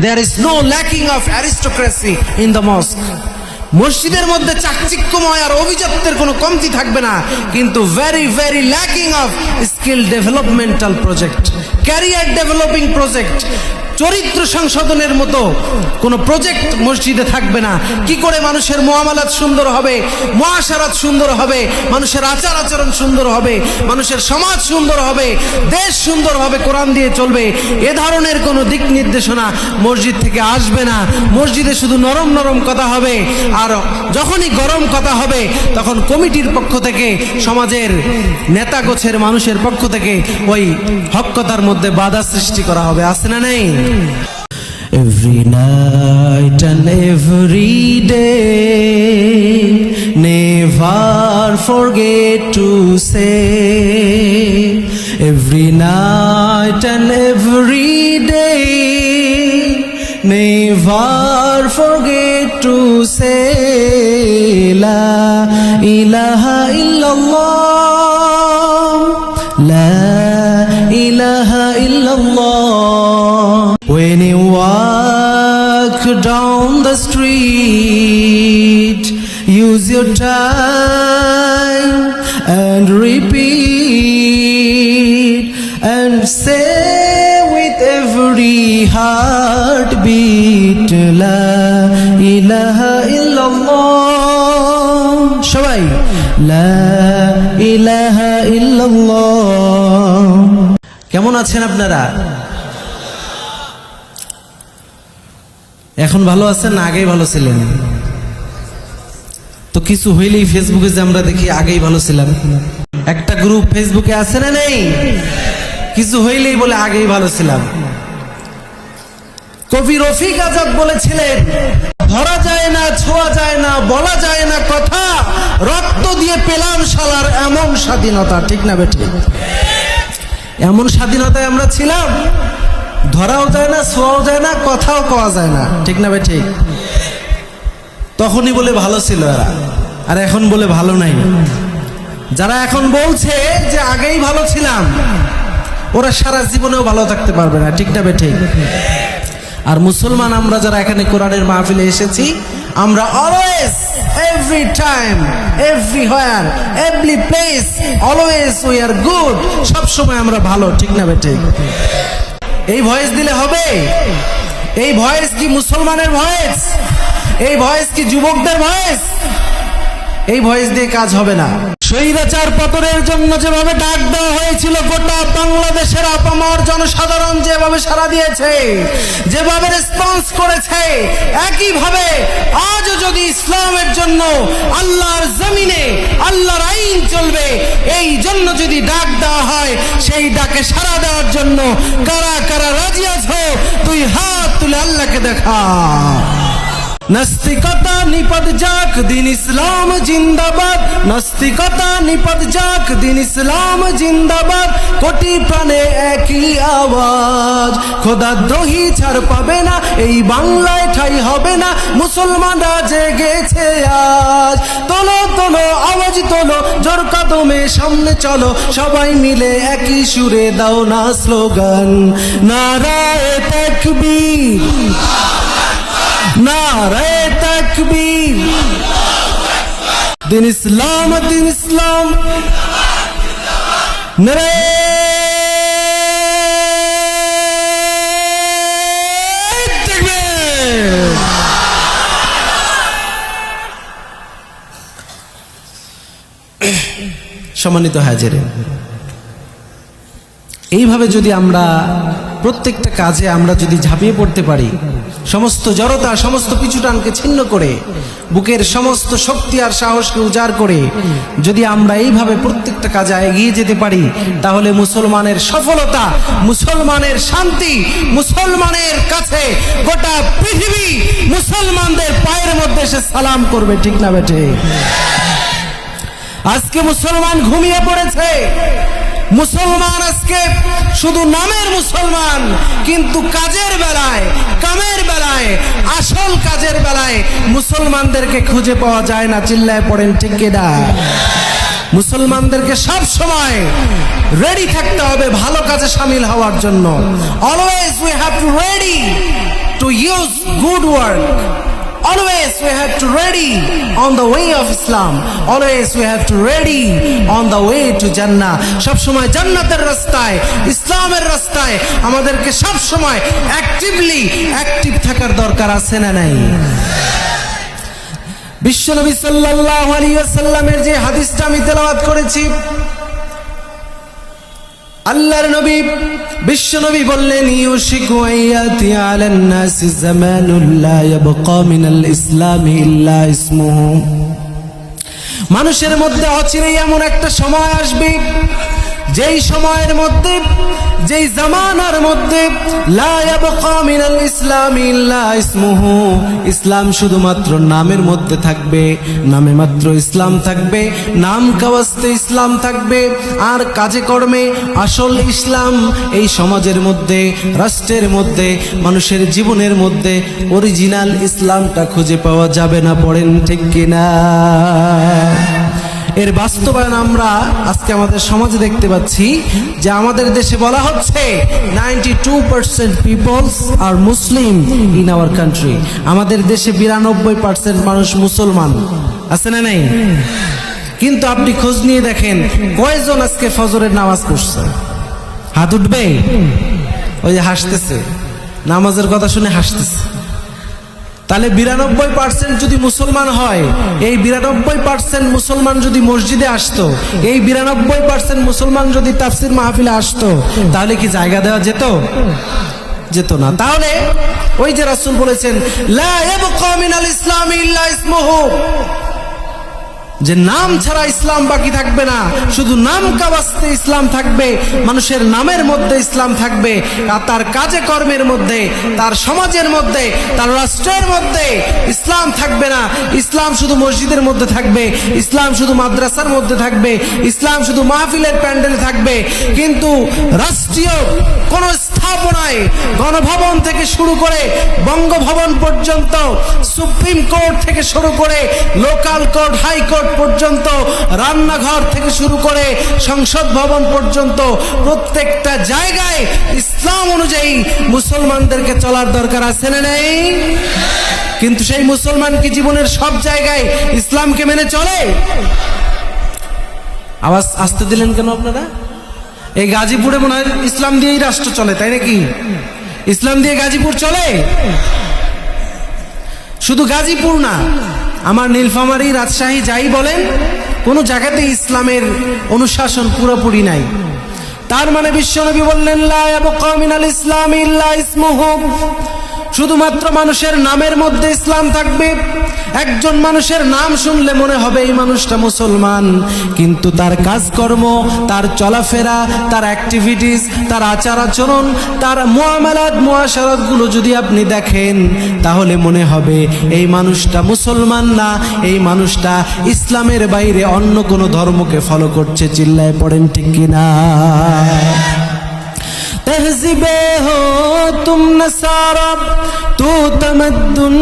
there is no lacking of aristocracy in the mosque. মসজিদের মধ্যে চাকচিক্যময় আর অভিজাত্যের কোনো কমতি থাকবে না, কিন্তু very very lacking of skill developmental project, career developing project, চরিত্র সংশোধনের মতো কোনো প্রজেক্ট মসজিদে থাকবে না। কি করে মানুষের মুআমালাত সুন্দর হবে, মুআশারাত সুন্দর হবে, মানুষের আচার আচরণ সুন্দর হবে, মানুষের সমাজ সুন্দর হবে, দেশ সুন্দর হবে, কোরআন দিয়ে চলবে, এ ধরনের কোনো দিক নির্দেশনা মসজিদ থেকে আসবে না। মসজিদে শুধু নরম নরম কথা হবে, আর যখনই গরম কথা হবে তখন কমিটির পক্ষ থেকে, সমাজের নেতা গোছের মানুষের পক্ষ থেকে ওই হক কথার মধ্যে বাধা সৃষ্টি করা হবে। আছে না নেই? Every night and every day, never forget to say. Every night and every day, never forget to say La ilaha illallah, La ilaha illallah. When you walk down the street, use your time and repeat and say with every heartbeat La ilaha illallah. Shabai La ilaha illallah. কেমন আছেন আপনারা? এখন ভালো আছেন না আগেই ভালো ছিলেন? তো কিছু হইলেই ফেসবুকে যে আমরা দেখি আগেই ভালো ছিলাম। একটা গ্রুপ ফেসবুকে আছে না নেই? কিছু হইলেই বলে আগেই ভালো ছিলাম। কবি রফিক আজাদ বলেছিলেন, ধরা যায় না, ছোঁয়া যায় না, বলা যায় না কথা, রক্ত দিয়ে পেলাম শালার এমন স্বাধীনতা। ঠিক না বেঠিক? এমন স্বাধীনতায় আমরা ছিলাম, ধরাও যায় না, ছোঁয়াও যায় না, কথাও কওয়া যায় না। ঠিক না ভাই? ঠিক। তখনই বলে ভালো ছিল এরা, আর এখন বলে ভালো নাই। যারা এখন বলছে যে আগেই ভালো ছিলাম, ওরা সারা জীবনেও ভালো থাকতে পারবে না। ঠিক না ভাই? ঠিক। আর মুসলমান আমরা যারা এখানে কোরআনের মাহফিলে এসেছি, আমরা always, every time, everywhere, every place, always we are good. সব সময় আমরা ভালো। ঠিক না ভাই? ঠিক। এই ভয়েস দিলে হবে? এই ভয়েস কি মুসলমানের ভয়েস? এই ভয়েস কি যুবকদের ভয়েস? এই ভয়েস দিয়ে কাজ হবে না। স্বৈরাচার পতনের জন্য যেভাবে ডাক দেওয়া হয়েছিল, গোটা বাংলাদেশের আপামর জনসাধারণ যেভাবে সাড়া দিয়েছে, যেভাবে রেসপন্স করেছে, একইভাবে আজও যদি ইসলামের জন্য আল্লাহর জমিনে আল্লাহর আইন চলবে, এই জন্য যদি ডাক দেওয়া হয়, সেই ডাকে সাড়া দেওয়ার জন্য কারা কারা রাজি আছো? তুই হাত তুলে আল্লাহকে দেখা। নাস্তিকতা নিপদ যাক, দিন ইসলাম জিন্দাবাদ। নাস্তিকতা নিপদ যাক, দিন ইসলাম জিন্দাবাদ। কোটি প্রাণে একই আওয়াজ, খোদাদ্রোহী ছাড় পাবে না, এই বাংলায় ঠাই হবে না। মুসলমানরা জেগেছে আজ, তোলো তোলো আওয়াজ তোলো, জোর কদমে সামনে চলো, সবাই মিলে একই সুরে দাও না স্লোগান, নারায়ে তাকবীর, নারায়ে তাকবীর। দিন ইসলাম, দিন ইসলাম, নারায়ে তাকবীর। সম্মানিত হাজিরিন, এইভাবে যদি আমরা প্রত্যেকটা কাজে আমরা যদি ঝাঁপিয়ে পড়তে পারি, সমস্ত জড়তা, সমস্ত পিছুটানকে ছিন্ন করে, বুকের সমস্ত শক্তি আর সাহসকে উজাড় করে যদি আমরা এইভাবে প্রত্যেকটা কাজে এগিয়ে যেতে পারি, তাহলে মুসলমানের সফলতা, মুসলমানের শান্তি, মুসলমানের কাছে গোটা পৃথিবী মুসলমানদের পায়ের মধ্যে এসে সালাম করবে। ঠিক না বেটে? আজকে মুসলমান ঘুমিয়ে পড়েছে। মুসলমান আজকে শুধু নামের মুসলমান, কিন্তু কাজের বেলায়, কামের বেলায়, আসল কাজের বেলায় মুসলমানদেরকে খুঁজে পাওয়া যায় না। চিল্লায় পড়েন ঠিক কিনা? মুসলমানদেরকে সব সময় রেডি থাকতে হবে ভালো কাজে শামিল হওয়ার জন্য। Always we have to ready to use good work. Always we have to ready on the way of Islam. Always we have to ready on the way to Jannah. সব সময় জান্নাতের রাস্তায়, ইসলামের রাস্তায় আমাদেরকে সব সময় অ্যাক্টিভ থাকার দরকার আছে না নাই? বিশ্বনবী সাল্লাল্লাহু আলাইহি ওয়াসাল্লামের যে হাদিসটা আমি তেলাওয়াত করেছি, আল্লাহর নবী বিশ্বনবী বললেন, ইউশিকু আয়াতি আলান নাসি জামানুল লা ইয়াবকা মিনাল ইসলামি ইল্লা ইসমুহু। মানুষের মধ্যে অচিরেই এমন একটা সময় আসবে, যেই সময়ের মধ্যে, যেই জামানার মধ্যে লা ইয়াবকা মিনাল ইসলামি ইল্লা ইসমুহু, ইসলাম শুধুমাত্র নামের মধ্যে থাকবে, নামে মাত্র ইসলাম থাকবে, নাম কাওয়াস্তে ইসলাম থাকবে, আর কাজে কর্মে আসল ইসলাম এই সমাজের মধ্যে, রাষ্ট্রের মধ্যে, মানুষের জীবনের মধ্যে অরিজিনাল ইসলামটা খুঁজে পাওয়া যাবে না। পড়েন ঠিক কিনা? এর বাস্তবায়ন আমরা আজকে আমাদের সমাজে দেখতে পাচ্ছি, যে আমাদের দেশে বলা হচ্ছে 92% people's R Muslim in our country. আমাদের দেশে 92% মানুষ মুসলমান আছে না নাই? কিন্তু আপনি খোঁজ নিয়ে দেখেন কয়জন আজকে ফজরের নামাজ পড়ছে? হাত উঠবে? ওই যে হাসতেছে, নামাজের কথা শুনে হাসতেছে। তাহলে 92% যদি মুসলমান হয়, এই 92% মুসলমান যদি মসজিদে আসতো, এই 92% মুসলমান যদি তাফসির মাহফিলে আসতো, তাহলে কি জায়গা দেওয়া যেত? যেত না। তাহলে ওই যে রাসূল বলেছেন, লা ইয়াবকা মিনাল ইসলামি ইল্লা ইসমুহু, যে নাম ছাড়া ইসলাম বাকি থাকবে না, শুধু নাম কাওয়াস্তে ইসলাম থাকবে, মানুষের নামের মধ্যে ইসলাম থাকবে, আর তার কাজে কর্মের মধ্যে, তার সমাজের মধ্যে, তার রাষ্ট্রের মধ্যে ইসলাম থাকবে না। ইসলাম শুধু মসজিদের মধ্যে থাকবে, ইসলাম শুধু মাদ্রাসার মধ্যে থাকবে, ইসলাম শুধু মাহফিলের প্যান্ডেলে থাকবে, কিন্তু রাষ্ট্রীয় কোন স্থাপনায়, গণভবন থেকে শুরু করে বঙ্গভবন পর্যন্ত, সুপ্রিম কোর্ট থেকে শুরু করে লোকাল কোর্ট, হাইকোর্ট পর্যন্ত, রান্নাঘর থেকে শুরু করে সংসদ ভবন পর্যন্ত প্রত্যেকটা জায়গায় ইসলাম অনুযায়ী মুসলমানদেরকে চলার দরকার আছে না নেই? কিন্তু সেই মুসলমান কি জীবনের সব জায়গায় ইসলামকে মেনে চলে? আওয়াজ আসতে দিলেন কেন আপনারা? এই গাজীপুরে মনে হয় ইসলাম দিয়েই রাষ্ট্র চলে, তাই নাকি? ইসলাম দিয়ে গাজীপুর চলে? শুধু গাজীপুর না, আমার নীলফামারী, রাজশাহী যাই বলেন, কোনো জায়গাতে ইসলামের অনুশাসন পুরোপুরি নাই। তার মানে বিশ্বনবী বললেন, লা ইয়াবকা মিনাল ইসলামি ইল্লা ইসমুহু, শুধুমাত্র মানুষের নামের মধ্যে ইসলাম থাকবে। একজন মানুষের নাম শুনলে মনে হবে এই মানুষটা মুসলমান, কিন্তু তার কাজকর্ম, তার চলাফেরা, তার অ্যাক্টিভিটিস, তার আচার আচরণ, তার মুআমালাত মুআশারাত গুলো যদি আপনি দেখেন, তাহলে মনে হবে এই মানুষটা মুসলমান না, এই মানুষটা ইসলামের বাইরে অন্য কোনো ধর্মকে ফলো করছে। চিল্লায় পড়েন ঠিক কিনা? तहज़ीबे हो तुम नसारा, तू तमद्दुन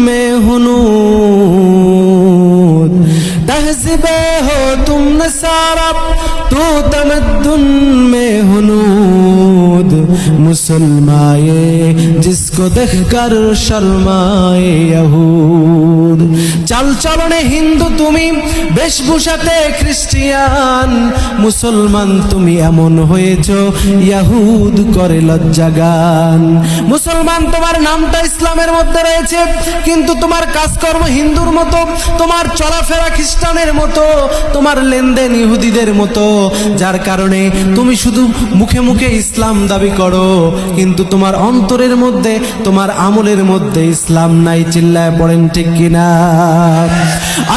में हुनूद। तहज़ीबे हो तुम नसारा, तू तमद्दुन में हुनूद। मुसलमाए जिसको देखकर शर्माए यहूद। চাল চলনে হিন্দু তুমি, বেশভূষাতে খ্রিস্টিয়ান, মুসলমান তুমি এমন হয়েছো ইয়াহুদ করে লজ্জাগান। মুসলমান তোমার নামটা ইসলামের মধ্যে রয়েছে, কিন্তু তোমার কাজকর্ম হিন্দুর মতো, তোমার চলাফেরা খ্রিস্টানের মতো, তোমার লেনদেন ইহুদিদের মতো, যার কারণে তুমি শুধু মুখে মুখে ইসলাম দাবি করো, কিন্তু তোমার অন্তরের মধ্যে, তোমার আমলের মধ্যে ইসলাম নাই। চিল্লায় পড়েন ঠিক কিনা?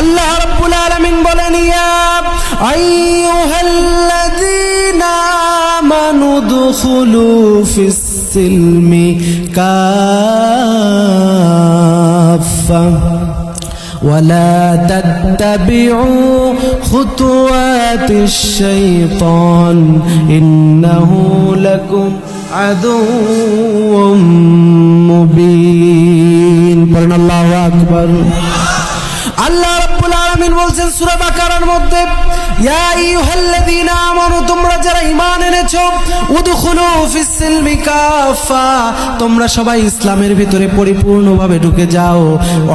আল্লাহ রাব্বুল আলামিন বলেন, ইয়া আইয়ুহাল্লাযীনা আমানু দুখুলু ফিস সিলমি কাফা ওয়ালা তাত্তাবিউ খুতুওয়াতিশ শাইতান ইন্নাহু লাকুম আদুউম মুবিন। পড়েন আল্লাহু আকবার। আল্লাহ রাব্বুল আলামিন বলছেন সূরা বাকারার মধ্যে, ইয়া আইয়ুহাল্লাযীনা আমানু, তোমরা যারা ঈমান এনেছো, উদখুলু ফিস-সিলমি কাফা, তোমরা সবাই ইসলামের ভিতরে পরিপূর্ণভাবে ঢুকে যাও।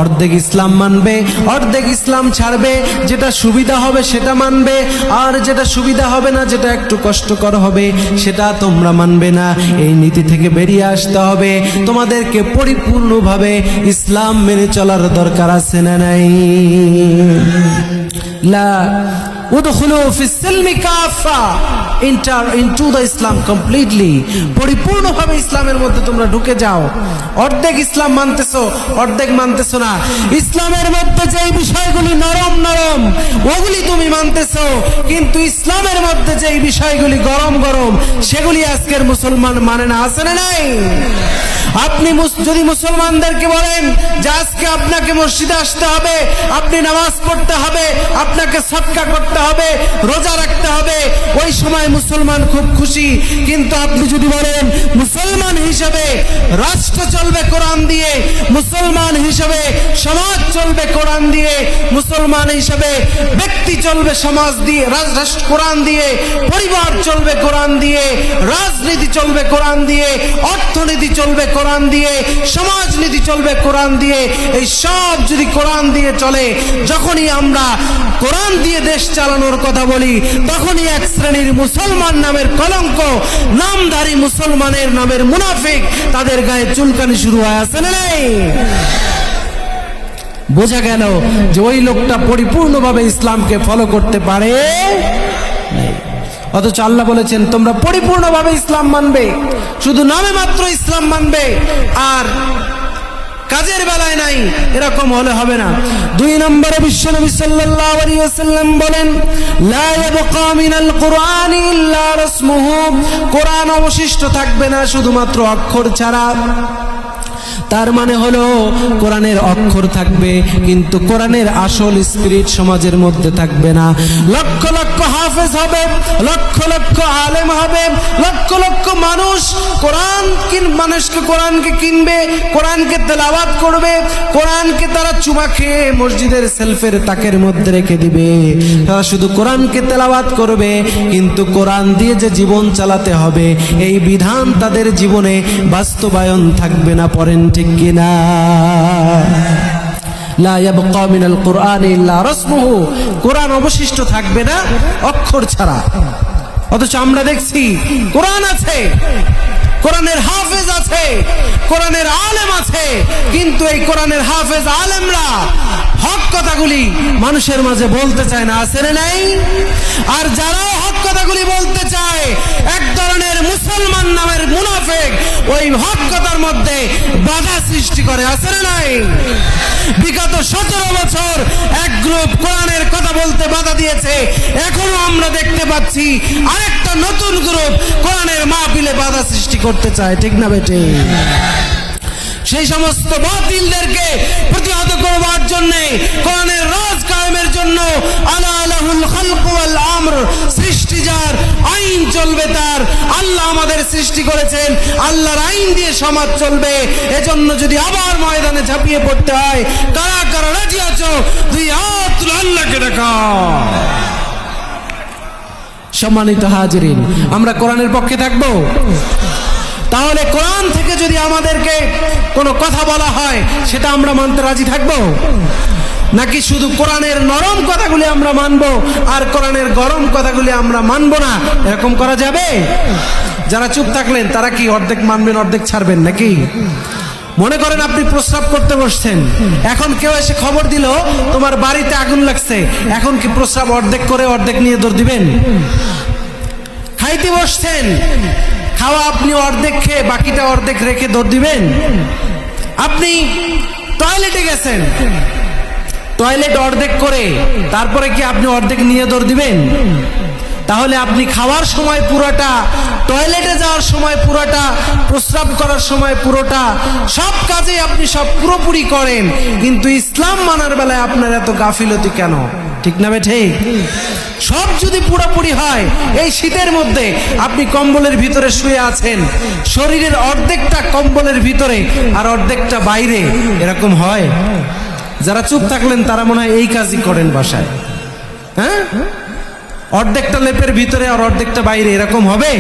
অর্ধেক ইসলাম মানবে, অর্ধেক ইসলাম ছাড়বে, যেটা সুবিধা হবে সেটা মানবে, আর যেটা সুবিধা হবে না, যেটা একটু কষ্টকর হবে সেটা তোমরা মানবে না। এই নীতি থেকে বেরিয়ে আসতে হবে। তোমাদেরকে পরিপূর্ণভাবে ইসলাম মেনে চলার দরকার আছে না নাই? লা উদখুলু ফিস-সিলমি কাফা, enter into the Islam completely, পরিপূর্ণভাবে ইসলামের মধ্যে তোমরা ঢুকে যাও। অর্ধেক ইসলাম মানতেছো, অর্ধেক মানতেছো না। ইসলামের মধ্যে যে বিষয়গুলি নরম নরম ওগুলি তুমি মানতেছো, কিন্তু ইসলামের মধ্যে যে বিষয়গুলি গরম গরম সেগুলি আজকের মুসলমান মানে না, আছে না নাই? আপনি যদি মুসলমানদেরকে বলেন যে আজকে আপনাকে মসজিদে আসতে হবে, আপনি নামাজ পড়তে হবে, আপনাকে সদকা করতে হবে, রোজা রাখতে হবে, ওই সময় মুসলমান খুব খুশি। কিন্তু আপনি যদি বলেন মুসলমান হিসেবে রাষ্ট্র চলবে কোরআন দিয়ে, মুসলমান হিসেবে সমাজ চলবে কোরআন দিয়ে, মুসলমান হিসেবে ব্যক্তি চলবে সমাজ দিয়ে, রাষ্ট্র কোরআন দিয়ে, পরিবার চলবে কোরআন দিয়ে, রাজনীতি চলবে কোরআন দিয়ে, অর্থনীতি চলবে কোরআন দিয়ে, সমাজনীতি চলবে কোরআন দিয়ে, এই সব যদি কোরআন দিয়ে চলে, যখনই আমরা কোরআন দিয়ে দেশ চালানোর কথা বলি, তখনই এক শ্রেণীর মুসলমান নামের কলঙ্ক, নামধারী মুসলমানের নামের মুনাফিক, তাদের গায়ে চুলকানি শুরু হয়, আছে না নাই? বোঝা গেল যে ওই লোকটা পরিপূর্ণভাবে ইসলামকে ফলো করতে পারে নাই। অথচ আল্লাহ বলেছেন তোমরা পরিপূর্ণভাবে ইসলাম মানবে, শুধু নামে মাত্র ইসলাম মানবে আর কাজের বেলায় নাই, এরকম হলে হবে না। 2 নম্বরে বিশ্বনবী সাল্লাল্লাহু আলাইহি ওয়াসাল্লাম বলেন, লা ইয়াবকা মিনাল কুরআনি ইল্লা রাসমুহু, কোরআন অবশিষ্ট থাকবে না শুধুমাত্র অক্ষর ছাড়া। তার মানে হলো কোরআনের অক্ষর থাকবে, কিন্তু কোরআনের আসল স্পিরিট সমাজের মধ্যে থাকবে না। লক্ষ লক্ষ হাফেজ হবে, লক্ষ লক্ষ আলেম হবে, লক্ষ লক্ষ মানুষকে কোরআনকে কিনবে, কোরআনকে তেলাওয়াত করবে, কোরআনকে তারা চুমা খেয়ে মসজিদের সেলফের তাকের মধ্যে রেখে দিবে। তারা শুধু কোরআনকে তেলাওয়াত করবে, কিন্তু কোরআন দিয়ে যে জীবন চালাতে হবে এই বিধান তাদের জীবনে বাস্তবায়ন থাকবে না। পড়েন ঠিক কিনা? লা ইয়াবকা মিনাল কুরআনি ইল্লা রাসমুহু, কোরআন অবশিষ্ট থাকবে না অক্ষর ছাড়া। অথচ আমরা দেখছি কোরআন আছে, কোরআনের হাফেজ আছে, কোরআনের আলেম আছে, কিন্তু এই কোরআনের হাফেজ আলেমরা হক কথাগুলি মানুষের মাঝে বলতে চায় না, আছে না নাই? আর যারা হক কথাগুলি বলতে চায়, এক ধরনের মুসলমান নামের মুনাফিক ওই হক কথার মধ্যে বাধা সৃষ্টি করে, আছে না নাই? বিগত 17 বছর এক গ্রুপ কোরআনের কথা বলতে বাধা দিয়েছে, এখনো আমরা দেখতে পাচ্ছি আরেকটা নতুন গ্রুপ কোরআনের মাহফিলে বাধা সৃষ্টি করতে চায়, ঠিক না বেটে? সেই সমস্ত বাতিলদেরকে প্রতিহত করবার জন্য, কোরআনের রাজ কায়েমের জন্য, আলা লাহুল খালকু ওয়াল আমর, সৃষ্টি যার, আইন চলবে তার। আল্লাহ আমাদের সৃষ্টি করেছেন, আল্লাহর আইন দিয়ে সমাজ চলবে। এজন্য যদি আবার ময়দানে ঝাঁপিয়ে পড়তে হয়, কারা কারা রাজি আছো? 2 হাত তুলে আল্লাহকে দেখাও। সম্মানিত হাজিরিন, আমরা কোরআনের পক্ষে থাকবো। তাহলে কোরআন থেকে যদি আমাদেরকে কোনো কথা বলা হয় সেটা আমরা মানতে রাজি থাকবো, নাকি শুধু কোরআনের নরম কথাগুলি আমরা মানবো আর কোরআনের গরম কথাগুলি আমরা মানবো না? এরকম করা যাবে? যারা চুপ থাকলেন তারা কি অর্ধেক মানবেন অর্ধেক ছাড়বেন নাকি? মনে করেন আপনি প্রস্রাব করতে বসছেন, এখন কেউ এসে খবর দিল তোমার বাড়িতে আগুন লাগছে, এখন কি প্রস্রাব অর্ধেক করে অর্ধেক নিয়ে দৌড় দিবেন? খাইতে বসছেন, খাওয়া আপনি অর্ধেক খেয়ে বাকিটা অর্ধেক রেখে দৌড় দিবেন? আপনি টয়লেটে গেছেন, টয়লেট অর্ধেক করে তারপরে কি আপনি অর্ধেক নিয়ে দৌড় দিবেন? তাহলে আপনি খাওয়ার সময় পুরোটা, টয়লেটে যাওয়ার সময় পুরোটা, প্রস্রাব করার সময় পুরোটা, সব কাজে আপনি সব পুরোপুরি করেন, কিন্তু ইসলাম মানার বেলায় আপনার এত গাফিলতি কেন? ঠিক না বেঠে? সব যদি পুরোপুরি হয়, এই শীতের মধ্যে আপনি কম্বলের ভিতরে শুয়ে আছেন, শরীরের অর্ধেকটা কম্বলের ভিতরে আর অর্ধেকটা বাইরে, এরকম হয়? যারা চুপ থাকলেন তারা মনে হয় এই কাজই করেন বাসায়। হ্যাঁ, অর্ধেকটা লেপের ভিতরে আর অর্ধেকটা বাইরে, এরকম হবে?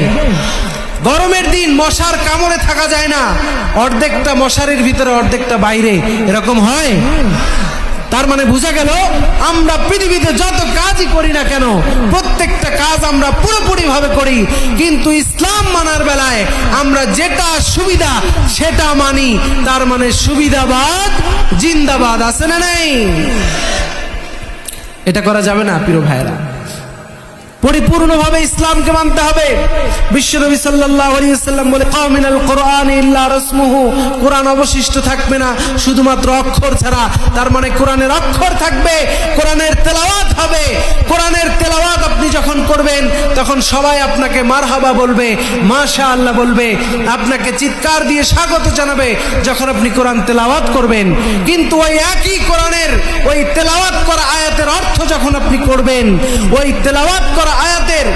গরমের দিন মশার কামড়ে থাকা যায় না, অর্ধেকটা মশারির ভিতরে অর্ধেকটা বাইরে, এরকম হয়? তার মানে বোঝা গেল আমরা পৃথিবীতে যত কাজই করি না কেন প্রত্যেকটা কাজ আমরা পুরোপুরি ভাবে করি, কিন্তু ইসলাম মানার বেলায় আমরা যেটা সুবিধা সেটা মানি। তার মানে সুবিধাবাদ জিন্দাবাদ, আছে না নাই? এটা করা যাবে না প্রিয় ভাইরা, পরিপূর্ণভাবে ইসলামকে মানতে হবে। বিশ্বনবী সাল্লাল্লাহু আলাইহি ওয়াসাল্লাম বলে, কামিনাল কোরআন ইল্লা রাসমুহু, কোরআন অবশিষ্ট থাকবে না শুধুমাত্র অক্ষর ছাড়া। তার মানে কোরআনের অক্ষর থাকবে, কোরআনের তেলাওয়াত হবে। কোরআনের তেলাওয়াত আপনি যখন করবেন তখন সবাই আপনাকে মারহাবা বলবে, মাশাআল্লাহ বলবে, আপনাকে চিৎকার দিয়ে স্বাগত জানাবে যখন আপনি কোরআন তেলাওয়াত করবেন। কিন্তু ওই একই কোরআনের ওই তেলাওয়াত করা আয়াতের অর্থ যখন আপনি করবেন, ওই তেলাওয়াত করা আয়াতের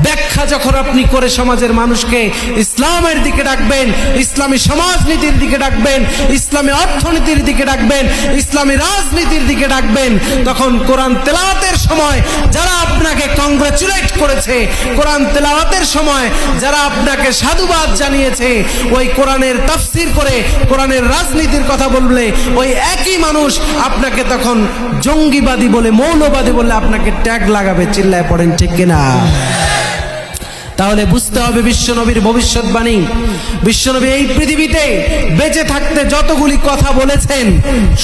ব্যাখ্যা যখন আপনি করে সমাজের মানুষকে ইসলামের দিকে ডাকবেন, ইসলামী সমাজনীতির দিকে ডাকবেন, ইসলামী অর্থনীতির দিকে ডাকবেন, ইসলামী রাজনীতির দিকে ডাকবেন, তখন কোরআন তেলাওয়াতের সময় যারা আপনাকে কংগ্রাচুলেট করেছে, কোরআন তেলাওয়াতের সময় যারা আপনাকে সাধুবাদ জানিয়েছে, ওই কোরআনের তাফসীর করে কোরআনের রাজনীতির কথা বললে ওই একই মানুষ আপনাকে তখন জঙ্গিবাদী বলে, মৌলবাদী বলে আপনাকে ট্যাগ লাগাবে। চিল্লায় পড়েন ঠিক কিনা? তাহলে বুঝতে হবে বিশ্বনবীর ভবিষ্যৎবাণী, বিশ্বনবী এই পৃথিবীতে বেঁচে থাকতে যতগুলি কথা বলেছেন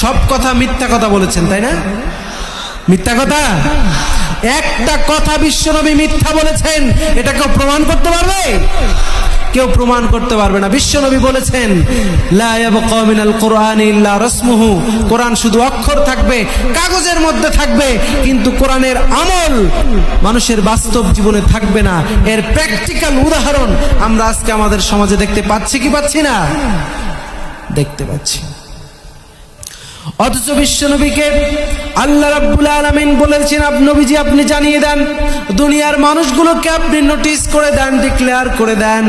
সব কথা মিথ্যা কথা বলেছেন, তাই না? মিথ্যা কথা, একটা কথা বিশ্বনবী মিথ্যা বলেছেন এটা কেউ প্রমাণ করতে পারবে? কেউ প্রমাণ করতে পারবে না। বিশ্বনবী বলেছেন, লা ইয়াবকা মিনাল কোরআনি ইল্লা রাসমুহু, কোরআন শুধু অক্ষর থাকবে, কাগজের মধ্যে থাকবে, কিন্তু কোরআনের আমল মানুষের বাস্তব জীবনে থাকবে না। এর প্র্যাকটিক্যাল উদাহরণ আমরা আজকে আমাদের সমাজে দেখতে পাচ্ছি কি পাচ্ছি না? দেখতে পাচ্ছি। অথচ বিশ্বনবীকে আল্লাহ রাব্বুল আলামিন বলেছেন, নবীজি আপনি জানিয়ে দেন, দুনিয়ার মানুষগুলোকে আপনি নোটিস করে দেন, ডিক্লেয়ার করে দেন,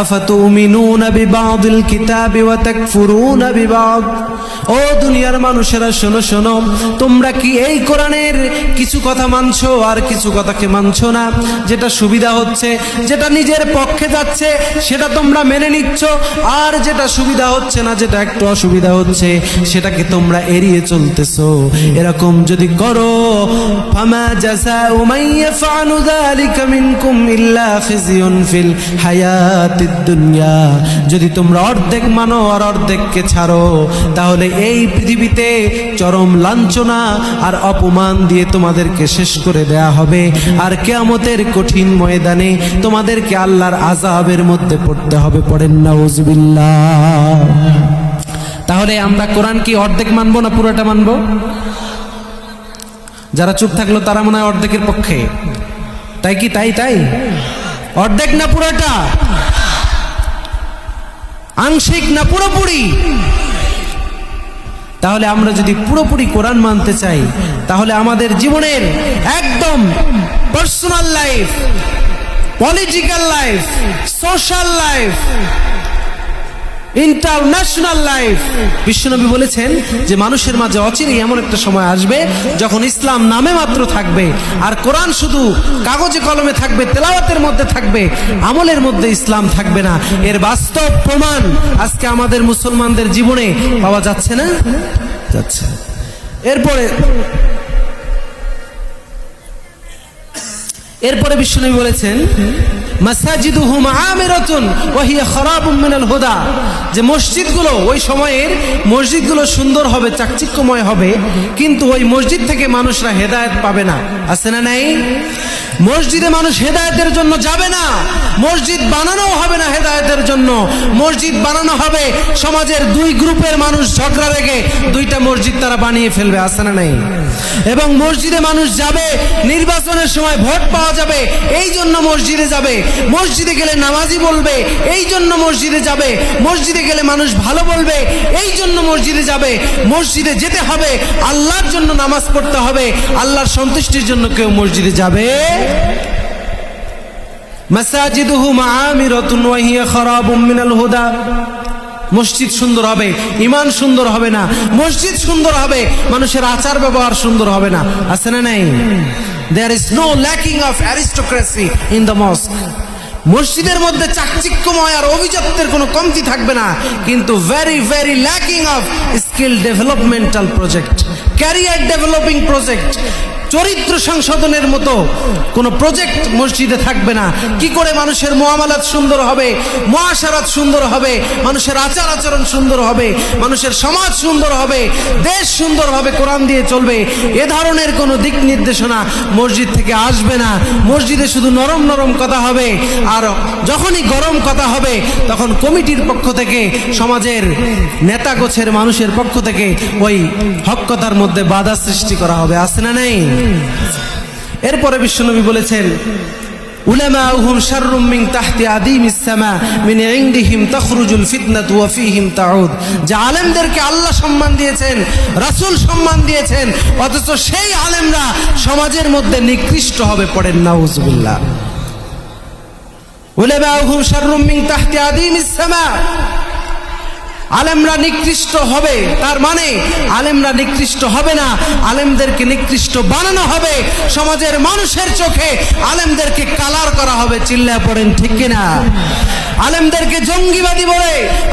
আফাতুমিনুনা বিবাদিল কিতাবি ওয়া তাকফুরুনা বিবাদ। ও দুনিয়ার মানুষেরা শোনো শোনো, তোমরা কি এই কোরআনের কিছু কথা মানছো আর কিছু কথাকে মানছো না? যেটা সুবিধা হচ্ছে, যেটা নিজের পক্ষে যাচ্ছে সেটা তোমরা মেনে নিচ্ছ, আর যেটা সুবিধা হচ্ছে না, যেটা একটু অসুবিধা হচ্ছে সেটাকে তোমরা এড়িয়ে চলতেছো। এরকম যদি করো, ফামা জাযাউ মান ইয়াফআলু যালিকা মিনকুম ইল্লা খিজিয়ুন ফিল হায়াতিদ দুনিয়া, যদি তোমরা অর্ধেক মানো আর অর্ধেককে ছাড়ো, তাহলে এই পৃথিবীতে চরম লাঞ্ছনা আর অপমান দিয়ে তোমাদেরকে শেষ করে দেয়া হবে, আর কিয়ামতের কঠিন ময়দানে তোমাদেরকে আল্লাহর আযাবের মধ্যে পড়তে হবে। পড়েন নাউযুবিল্লাহ। তাহলে আমরা কোরআন কি অর্ধেক মানবো না পুরোটা মানবো? যারা চুপ থাকলো তারা মনে হয় অর্ধেকের পক্ষে, তাই কি? তাই অর্ধেক না পুরোটা? আংশিক না পুরোপুরি? তাহলে আমরা যদি পুরোপুরি কোরআন মানতে চাই, তাহলে আমাদের জীবনের একদম personal life, political life, social life, international life, বিশ্বনবী বলেছেন যে মানুষের মাঝে অচিরেই এমন একটা সময় আসবে যখন ইসলাম নামে মাত্র থাকবে, আর কোরআন শুধু কাগজে কলমে থাকবে, তেলাওয়াতের মধ্যে থাকবে, আমলের মধ্যে ইসলাম থাকবে না। এর বাস্তব প্রমাণ আজকে আমাদের মুসলমানদের জীবনে পাওয়া যাচ্ছে না? যাচ্ছে। এরপরে বিশ্বনবী বলেছেন, মাসাজিদুহুম আমিরাতুন ওয়া হিয়া খারাবুম মিনাল হুদা, যে মসজিদগুলো, ওই সময়ের মসজিদগুলো সুন্দর হবে, চাকচিক্যময় হবে, কিন্তু ওই মসজিদ থেকে মানুষরা হেদায়েত পাবে না। আছে না নাই? মসজিদে মানুষ হেদায়েতের জন্য যাবে না, মসজিদ বানানো হবে না হেদায়েতের জন্য, মসজিদ বানানো হবে সমাজের দুই গ্রুপের মানুষ ঝগড়া লেগে দুইটা মসজিদ তারা বানিয়ে ফেলবে। আছে না নাই? এবং মসজিদে মানুষ যাবে, নির্বাচনের সময় ভোট পাওয়া যাবে এই জন্য মসজিদে যাবে, মসজিদে গেলে নামাজি বলবে এই জন্য মসজিদে যাবে, মসজিদে গেলে মানুষ ভালো বলবে এই জন্য মসজিদে যাবে। মসজিদে যেতে হবে, আল্লাহর জন্য নামাজ পড়তে হবে, আল্লাহর সন্তুষ্টির জন্য কেউ মসজিদে যাবে? মাসাজিদুহুম আমিরাতুন ওয়া হিয়া খারাবুম মিনাল হুদা মসজিদ সুন্দর হবে, ইমান সুন্দর হবে না। মসজিদ সুন্দর হবে, মানুষের আচার ব্যবহার সুন্দর হবে না। আছে না নাই? There is no lacking of aristocracy in the mosque. মসজিদের মধ্যে চাকচিক্যময় আর অভিজাত্যের কোনো কমতি থাকবে না, কিন্তু very lacking of skill developmental project, career developing project, চরিত্র সংশোধনের মতো কোনো প্রজেক্ট মসজিদে থাকবে না। কি করে মানুষের মুআমালাত সুন্দর হবে, মুআশারাত সুন্দর হবে, মানুষের আচার আচরণ সুন্দর হবে, মানুষের সমাজ সুন্দর হবে, দেশ সুন্দর হবে, কোরআন দিয়ে চলবে, এ ধরনের কোনো দিক নির্দেশনা মসজিদ থেকে আসবে না। মসজিদে শুধু নরম নরম কথা হবে, আর যখনই গরম কথা হবে তখন কমিটির পক্ষ থেকে, সমাজের নেতা গোছের মানুষের পক্ষ থেকে ওই হক কথার মধ্যে বাধা সৃষ্টি করা হবে। আছে না নাই? এরপরে বিশ্বনবী বলেছেন, উলামাউহুম শাররুম মিন তাহতি আদিমিস সামা মিন ইনদিহিম তাখরুজুল ফিতনাতু ওয়া ফীহিম তাউদ। যে আলেমদেরকে আল্লাহ সম্মান দিয়েছেন, রাসূল সম্মান দিয়েছেন, অথচ সেই আলেমরা সমাজের মধ্যে নিকৃষ্ট হবে। পড়েন নাউজুবিল্লাহ। উলামাউহুম শাররুম মিন তাহতি আদিমিস সামা, আলেমরা নিকৃষ্ট হবে, তার মানে আলেমরা নিকৃষ্ট হবে না, আলেমদেরকে নিকৃষ্ট বানানো হবে। সমাজের মানুষের চোখে আলেমদেরকে কালার করা হবে। চিল্লা পড়েন ঠিক কিনা? আলেমদেরকে জঙ্গিবাদী বলে,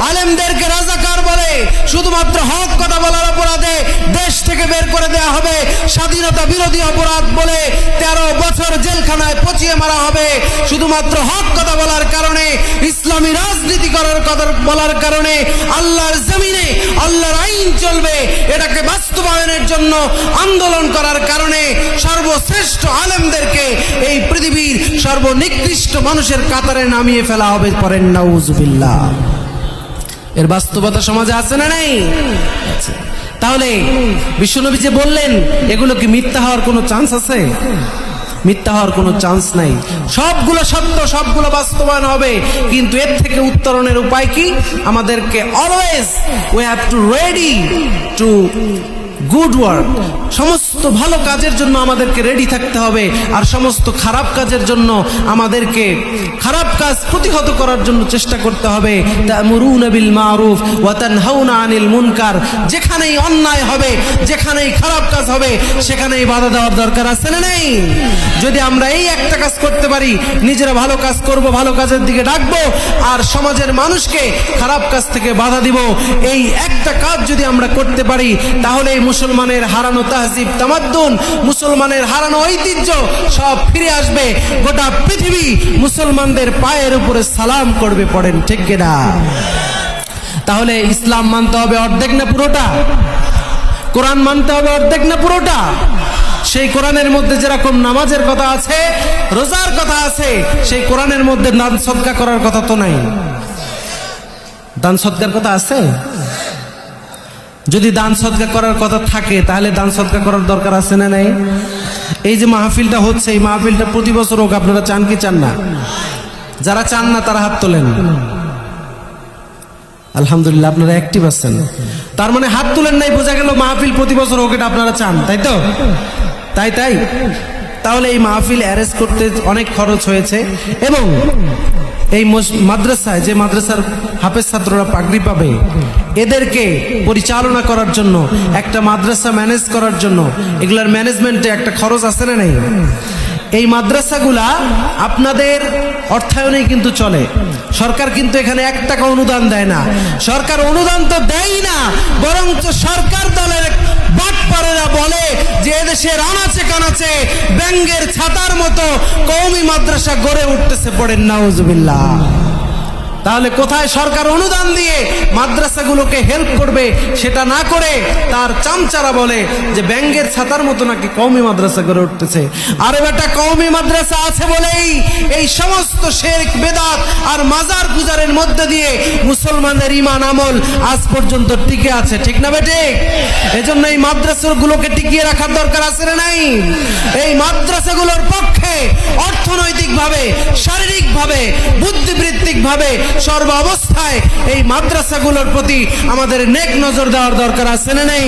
আলেমদেরকে রাজাকার বলে, শুধুমাত্র হক কথা বলার অপরাধে দেশ থেকে বের করে দেওয়া হবে। স্বাধীনতা বিরোধী অপরাধ বলে 13 বছর জেলখানায় পচিয়ে মারা হবে। শুধুমাত্র হক কথা বলার কারণে, ইসলামী রাজনীতি করার কথা বলার কারণে আল্লাহর জমিনে আল্লাহর আইন চলবে, এটাকে বাস্তবায়নের জন্য আন্দোলন করার কারণে সর্বশ্রেষ্ঠ আলেমদেরকে এই পৃথিবীর সর্বনিকৃষ্ট মানুষের কাতারে নামিয়ে ফেলা হবে। পড়েন নাউজুবিল্লাহ। এর বাস্তবতা সমাজে আছে না নাই? তাহলে বিশ্বনবী যে বললেন, এগুলো কি মিথ্যা হওয়ার কোনো চান্স আছে? মিথ্যা হওয়ার কোনো চান্স নাই। সবগুলো সত্য, সবগুলো বাস্তবায়ন হবে, কিন্তু এর থেকে উত্তরণের উপায় কি? আমাদেরকে always we have to ready to good work. সমস্ত ভালো কাজের জন্য আমাদেরকে রেডি থাকতে হবে, আর সমস্ত খারাপ কাজের জন্য আমাদেরকে খারাপ কাজ প্রতিহত করার জন্য চেষ্টা করতে হবে। তা'মুরুনা বিল মারুফ ওয়া তানহাউনা আনিল মুনকার। যেখানেই অন্যায় হবে, যেখানেই খারাপ কাজ হবে, সেখানেই বাধা দেওয়ার দরকার আছে না নেই? যদি আমরা এই একটা কাজ করতে পারি, নিজেরা ভালো কাজ করব, ভালো কাজের দিকে ডাকবো, আর সমাজের মানুষকে খারাপ কাজ থেকে বাধা দিব, এই একটা কাজ যদি আমরা করতে পারি, তাহলে মুসলমানের হারানো তাহজিব তামাদ্দুন, মুসলমানের হারানো ঐতিহ্য সব ফিরে আসবে। গোটা পৃথিবী মুসলমানদের পায়ের উপরে সালাম করবে। পড়েন ঠিক কিনা? তাহলে ইসলাম মানতে হবে অর্ধেক না পুরোটা? কোরআন মানতে হবে অর্ধেক না পুরোটা? সেই কোরআনের মধ্যে যেরকম নামাজের কথা আছে, রোজার কথা আছে, সেই কোরআনের মধ্যে দান সদকা করার কথা তো নাই। দান সদকার কথা আছে? যদি দান সদকা করার কথা থাকে, তাহলে দান সদকা করার দরকার আছে না নাই? এই যে মাহফিলটা হচ্ছে, এই মাহফিলটা প্রতি বছর হোক, আপনারা চান কি চান না? যারা চান না তারা হাত তোলেন। আলহামদুলিল্লাহ, আপনারা অ্যাক্টিভ আছেন। তার মানে হাত তুলেন নাই, বোঝা গেল মাহফিল প্রতি বছর হোক, এটা আপনারা চান, তাই তো? তাই তাহলে এই মাহফিল অ্যারেঞ্জ করতে অনেক খরচ হয়েছে, এবং এই মাদ্রাসায়, যে মাদ্রাসার হাফেজ ছাত্ররা পাগড়ি পাবে, এদেরকে পরিচালনা করার জন্য, একটা মাদ্রাসা ম্যানেজ করার জন্য, এগুলার ম্যানেজমেন্টে একটা খরচ আছে না নাই? এই মাদ্রাসাগুলা আপনাদের অর্থায়নেই কিন্তু চলে। সরকার কিন্তু এখানে 1 টাকা অনুদান দেয় না। সরকার অনুদান তো দেয় না, বরঞ্চ সরকার দলের বাটপারেরা বলে যে এদেশের আনাচে কানাচে ব্যাঙ্গের ছাতার মতো কওমি মাদ্রাসা গড়ে উঠতেছে। পড়েন নাউজুবিল্লাহ। তাহলে কোথায় সরকার অনুদান দিয়ে মাদ্রাসাগুলোকে হেল্প করবে, সেটা না করে তার চামচারা বলে যে ব্যাঙ্গের ছাতার মতো নাকি কওমি মাদ্রাসা গড়ে উঠতেছে। আরে বেটা, কওমি মাদ্রাসা আছে বলেই এই সমস্ত শিরক বিদআত আর মাজার পূজারের মধ্যে দিয়ে মুসলমানদের ঈমান আমল আজ পর্যন্ত টিকে আছে, ঠিক না বেটে? এজন্য এই মাদ্রাসাগুলোকে টিকিয়ে রাখার দরকার আছে না নাই? এই মাদ্রাসাগুলোর পক্ষে অর্থনৈতিকভাবে, শারীরিকভাবে, বুদ্ধিবৃত্তিকভাবে সর্ব অবস্থায় এই মাদ্রাসাগুলোর প্রতি আমাদের নেক নজর দেওয়ার দরকার আছে না নেই?